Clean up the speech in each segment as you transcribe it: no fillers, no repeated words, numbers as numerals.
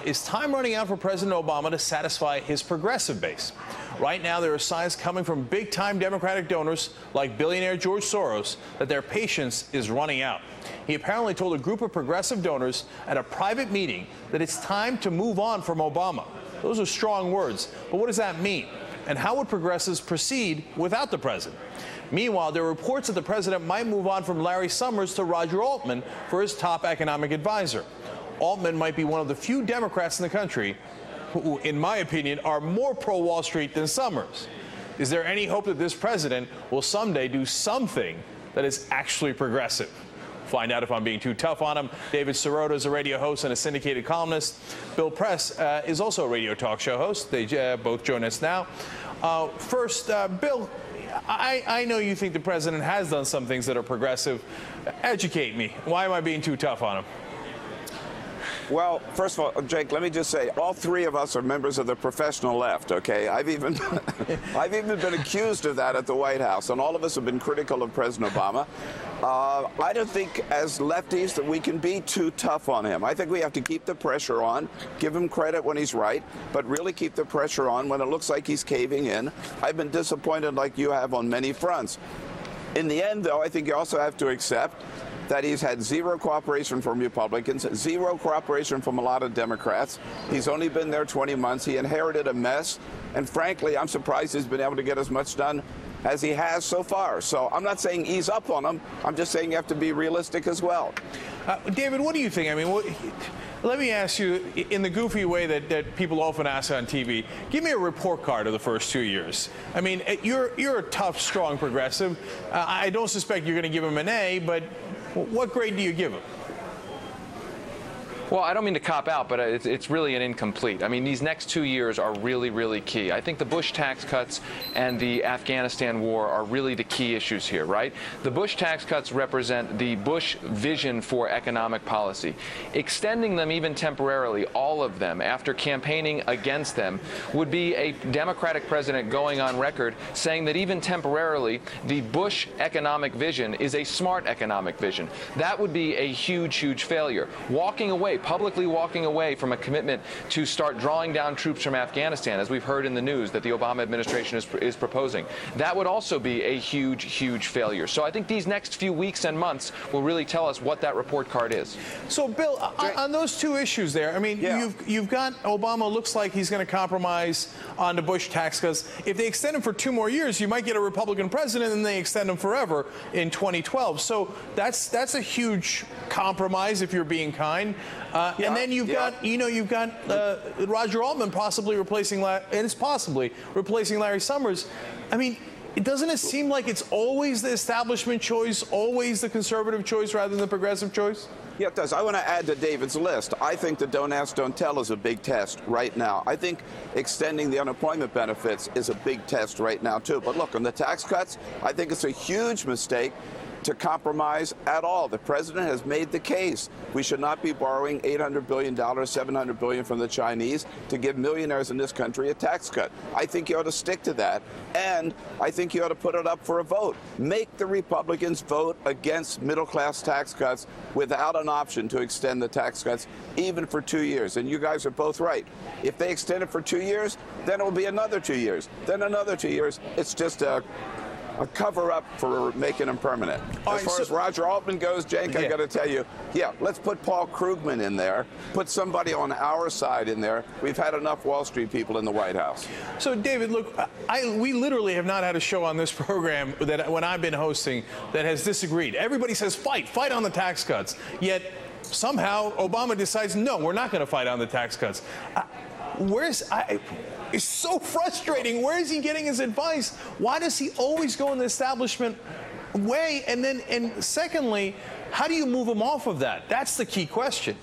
Is time running out for President Obama to satisfy his progressive base? Right now, there are signs coming from big-time Democratic donors like billionaire George Soros that their patience is running out. He apparently told a group of progressive donors at a private meeting that it's time to move on from Obama. Those are strong words, but what does that mean? And how would progressives proceed without the president? Meanwhile, there are reports that the president might move on from Larry Summers to Roger Altman for his top economic advisor. Altman might be one of the few Democrats in the country who, in my opinion, are more pro-Wall Street than Summers. Is there any hope that this president will someday do something that is actually progressive? Find out if I'm being too tough on him. David Sirota is a radio host and a syndicated columnist. Bill Press is also a radio talk show host. They both join us now. First, Bill, I know you think the president has done some things that are progressive. Educate me. Why am I being too tough on him? Well, first of all, Jake, let me just say, all three of us are members of the professional left, okay? I've even been accused of that at the White House, and all of us have been critical of President Obama. I don't think, as lefties, that we can be too tough on him. I think we have to keep the pressure on, give him credit when he's right, but really keep the pressure on when it looks like he's caving in. I've been disappointed, like you have, on many fronts. In the end, though, I think you also have to accept that he's had zero cooperation from Republicans, zero cooperation from a lot of Democrats. He's only been there 20 months. He inherited a mess. And frankly, I'm surprised he's been able to get as much done as he has so far. So I'm not saying ease up on him. I'm just saying you have to be realistic as well. David, what do you think? I mean, let me ask you, in the goofy way that people often ask on TV, give me a report card of the first 2 years. I mean, you're a tough, strong progressive. I don't suspect you're going to give him an A, but what grade do you give him? Well, I don't mean to cop out, but it's really an incomplete. I mean, these next 2 years are really, really key. I think the Bush tax cuts and the Afghanistan war are really the key issues here, right? The Bush tax cuts represent the Bush vision for economic policy. Extending them even temporarily, all of them, after campaigning against them, would be a Democratic president going on record saying that even temporarily, the Bush economic vision is a smart economic vision. That would be a huge, huge failure. Publicly walking away from a commitment to start drawing down troops from Afghanistan, as we've heard in the news that the Obama administration is proposing. That would also be a huge, huge failure. So I think these next few weeks and months will really tell us what that report card is. So, Bill, on those two issues there, I mean, you've got Obama looks like he's going to compromise on the Bush tax cuts. If they extend him for 2 more years, you might get a Republican president, and they extend him forever in 2012. So that's a huge compromise if you're being kind. And then you've got Roger Altman possibly replacing Larry Summers. I mean, doesn't it seem like it's always the establishment choice, always the conservative choice rather than the progressive choice? Yeah, it does. I want to add to David's list. I think the don't ask, don't tell is a big test right now. I think extending the unemployment benefits is a big test right now, too. But look, on the tax cuts, I think it's a huge mistake to compromise at all. The president has made the case. We should not be borrowing $800 billion, $700 billion from the Chinese to give millionaires in this country a tax cut. I think you ought to stick to that, and I think you ought to put it up for a vote. Make the Republicans vote against middle-class tax cuts without an option to extend the tax cuts, even for 2 years. And you guys are both right. If they extend it for 2 years, then it will be another 2 years, then another 2 years. It's just a cover-up for making them permanent. As far as Roger Altman goes, Cenk, I got to tell you, let's put Paul Krugman in there. Put somebody on our side in there. We've had enough Wall Street people in the White House. So, David, look, we literally have not had a show on this program that when I've been hosting that has disagreed. Everybody says fight on the tax cuts. Yet somehow Obama decides, no, we're not going to fight on the tax cuts. It's so frustrating. Where is he getting his advice? Why does he always go in the establishment way? And secondly, how do you move him off of that? That's the key question.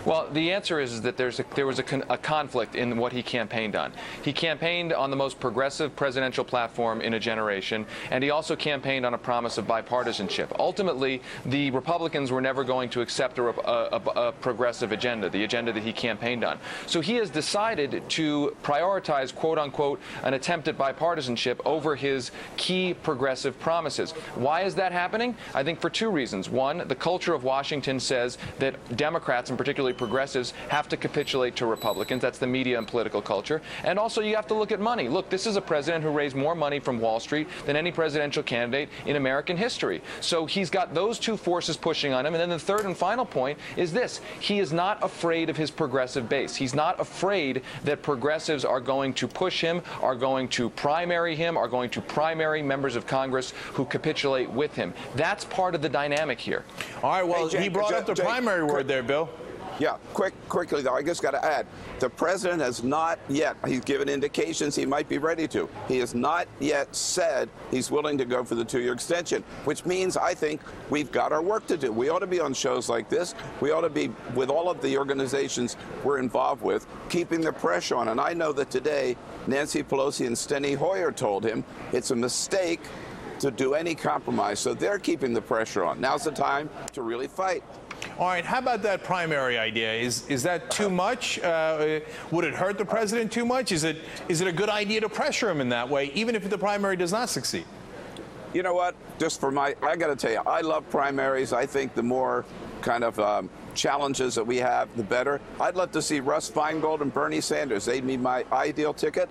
Well, the answer is that there was a conflict in what he campaigned on. He campaigned on the most progressive presidential platform in a generation, and he also campaigned on a promise of bipartisanship. Ultimately, the Republicans were never going to accept a progressive agenda, the agenda that he campaigned on. So he has decided to prioritize, quote-unquote, an attempt at bipartisanship over his key progressive promises. Why is that happening? I think for two reasons. One, the culture of Washington says that Democrats, and particularly capitulate, progressives have to capitulate to Republicans. That's the media and political culture. And also you have to look at money. Look, this is a president who raised more money from Wall Street than any presidential candidate in American history. So he's got those two forces pushing on him. And then the third and final point is this. He is not afraid of his progressive base. He's not afraid that progressives are going to push him, are going to primary him, are going to primary members of Congress who capitulate with him. That's part of the dynamic here. All right, well, he brought up the primary word there, Bill. Yeah, quickly, though, I just got to add, the president has not yet, he's given indications he might be ready to. He has not yet said he's willing to go for the 2-year extension, which means I think we've got our work to do. We ought to be on shows like this. We ought to be with all of the organizations we're involved with, keeping the pressure on. And I know that today, Nancy Pelosi and Steny Hoyer told him it's a mistake to do any compromise. So they're keeping the pressure on. Now's the time to really fight. All right, how about that primary idea? Is that too much? Would it hurt the president too much? Is it a good idea to pressure him in that way, even if the primary does not succeed? You know what? I got to tell you, I love primaries. I think the more kind of challenges that we have, the better. I'd love to see Russ Feingold and Bernie Sanders. They'd be my ideal ticket.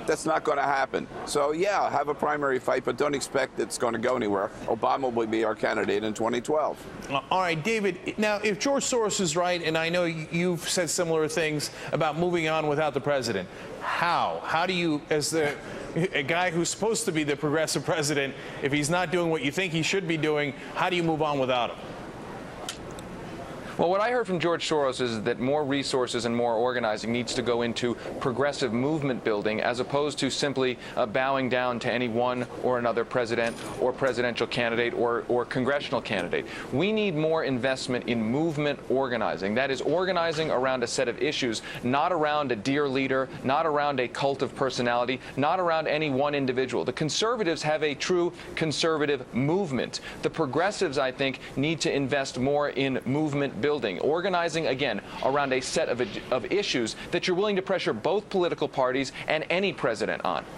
That's not going to happen. So, yeah, have a primary fight, but don't expect it's going to go anywhere. Obama will be our candidate in 2012. All right, David, now, if George Soros is right, and I know you've said similar things about moving on without the president, how? How do you, as a guy who's supposed to be the progressive president, if he's not doing what you think he should be doing, how do you move on without him? Well, what I heard from George Soros is that more resources and more organizing needs to go into progressive movement building as opposed to simply bowing down to any one or another president or presidential candidate or congressional candidate. We need more investment in movement organizing. That is organizing around a set of issues, not around a dear leader, not around a cult of personality, not around any one individual. The conservatives have a true conservative movement. The progressives, I think, need to invest more in movement building, organizing, again, around a set of issues that you're willing to pressure both political parties and any president on.